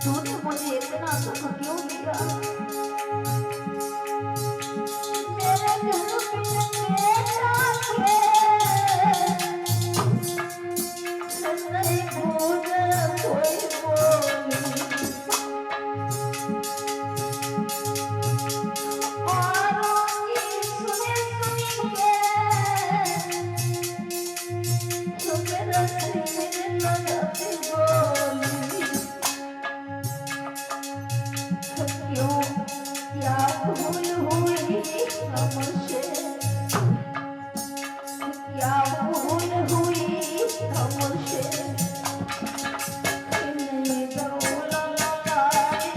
तूने मुझे इतना दुख क्यों दिया? मेरे दिल में जाके नहीं भूल कोई बोली औरों की सुनी सुनी के तो मेरा दिल लगाती बोली क्यों क्या भूल हुई हमसे क्या भूल हुई हमसे इन्हीं दौला लगाई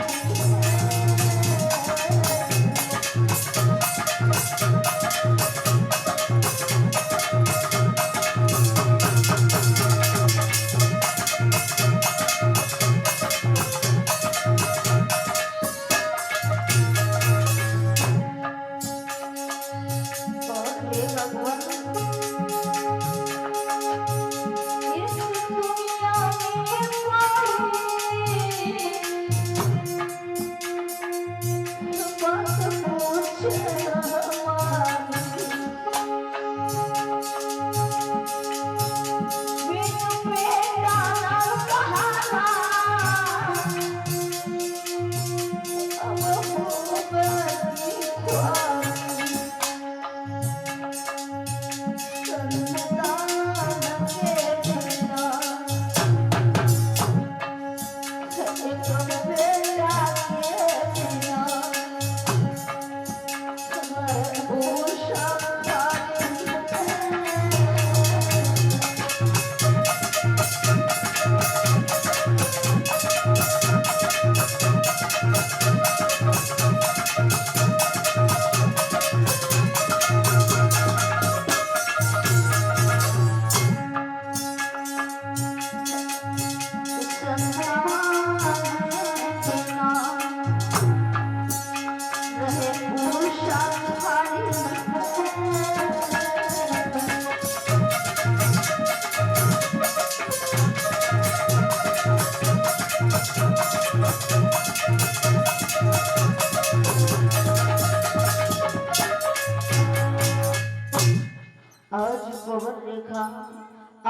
आज पवन रेखा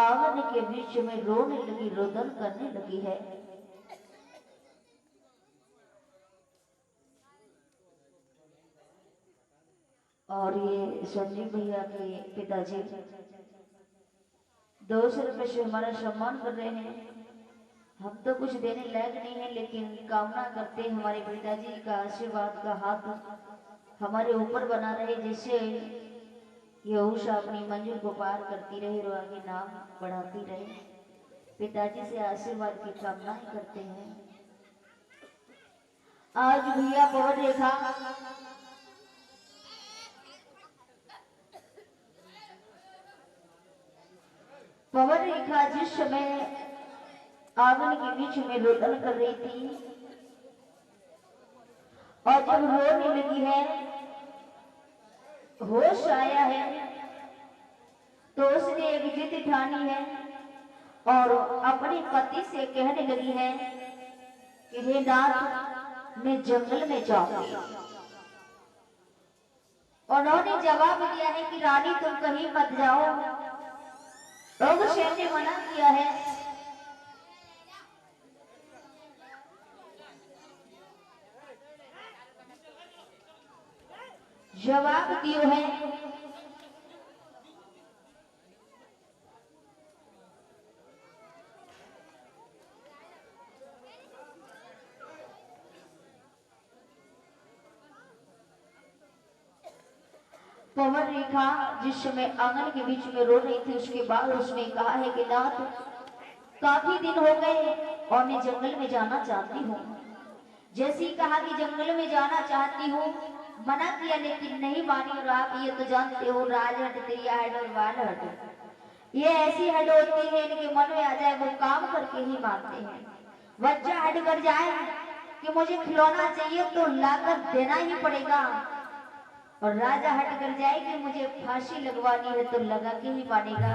आंगन के बीच में रोने लगी, रोदन करने लगी है। और ये संजीव भैया के पिताजी 200 रुपए से हमारा सम्मान कर रहे हैं। हम तो कुछ देने लायक नहीं है, लेकिन कामना करते हमारे पिताजी का आशीर्वाद का हाथ हमारे ऊपर बना रहे, जिससे ये उषा अपनी मंजिल को पार करती रहे और आगे नाम बढ़ाती रहे। पिताजी से आशीर्वाद की कामनाएं करते हैं। आज भैया पवन रेखा जिस समय आंगन के बीच में रोदन कर रही थी, और जब रोने लगी है, होश आया है, तो उसने एक जिद ठानी है और अपने पति से कहने लगी है कि हे नाथ, मैं जंगल में जाऊंगी। उन्होंने जवाब दिया है कि रानी तुम कहीं मत जाओ। उग्रसेन ने मना किया है। जवाब दियो है पवन रेखा जिस समय आंगन के बीच में रो रही थी, उसके बाद उसने कहा है कि नाथ, काफी दिन हो गए और मैं जंगल में जाना चाहती हूँ। जैसे ही कहा कि जंगल में जाना चाहती हूँ, मना किया लेकिन नहीं मानी। और आप ये तो जानते हो, राजहट, त्रिया हट और वाल हट, ये ऐसी हट होती है इनके मन में आ जाए वो काम करके ही मानते हैं। बच्चा हट कर जाए कि मुझे खिलौना चाहिए तो लाकर देना ही पड़ेगा, और राजा हट कर जाए कि मुझे फांसी लगवानी है तो लगा के ही मानेगा।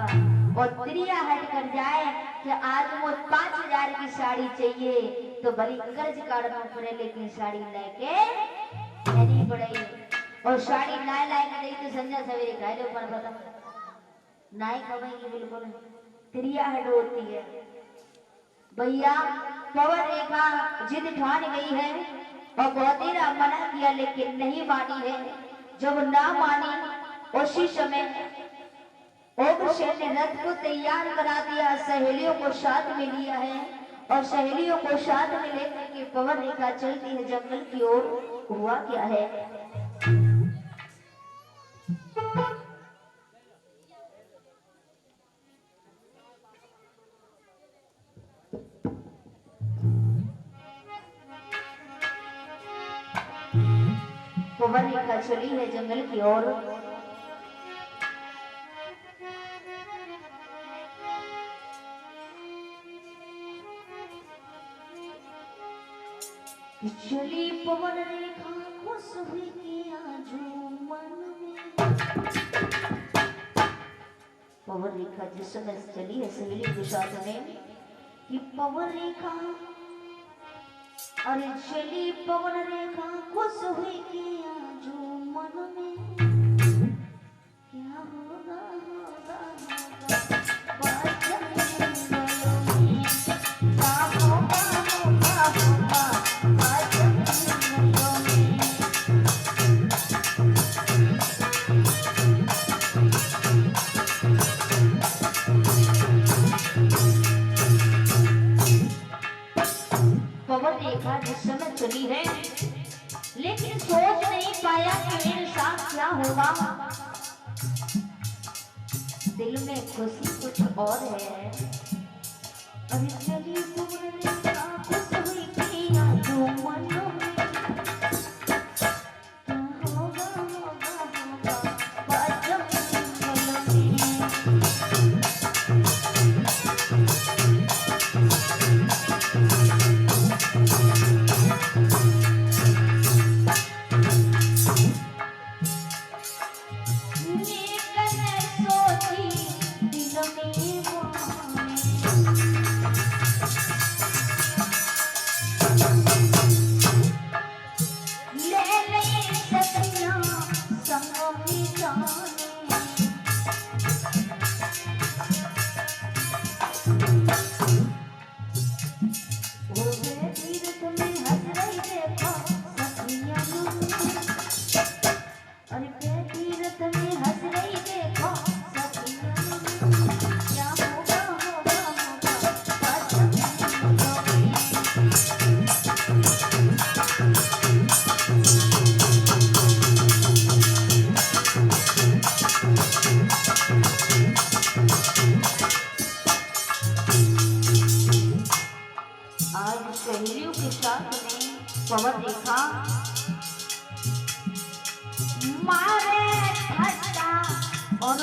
और त्रिया हट कर जाए कि आज मुझे 5000 की साड़ी चाहिए तो भली कर्ज काटना पड़े लेकिन साड़ी लेके नहीं पड़ेगी। और साड़ी ना लाएगा नहीं तो संजा सवेरे खाए लो पर पता नहीं खबेगी बिल्कुल। त्रिया हट होती है भैया। पवन रेखा जिद ठान गई है और बहुत देर मना किया लेकिन नहीं मानी है। जब ना मानी, उसी समय उग्रसेन ने रथ को तैयार करा दिया, सहेलियों को साथ में लिया है और सहेलियों को साथ में लेकर के पवन रेखा चलती है जंगल की ओर। हुआ क्या है, पवन रेखा चली है जंगल की ओर। चली पवन रेखा खुश हुई कि आजू मन में। पवन रेखा जिस समय चली है सहेली के साथ में कि पवन रेखा, अरे चली पवन रेखा खुश हुई कि आजू मन में क्या होगा होगा पवन रेखा जिस समय चली है लेकिन सोच नहीं पाया कि मेरे साथ क्या होगा। दिल में खुशी कुछ और है। अभी चली पवन रेखा खुश हुई कि आजू मन में क्या होगा होगा होगा बाजम मन में। सहेलियों के साथ में पवन रेखा मारे ठट्टा और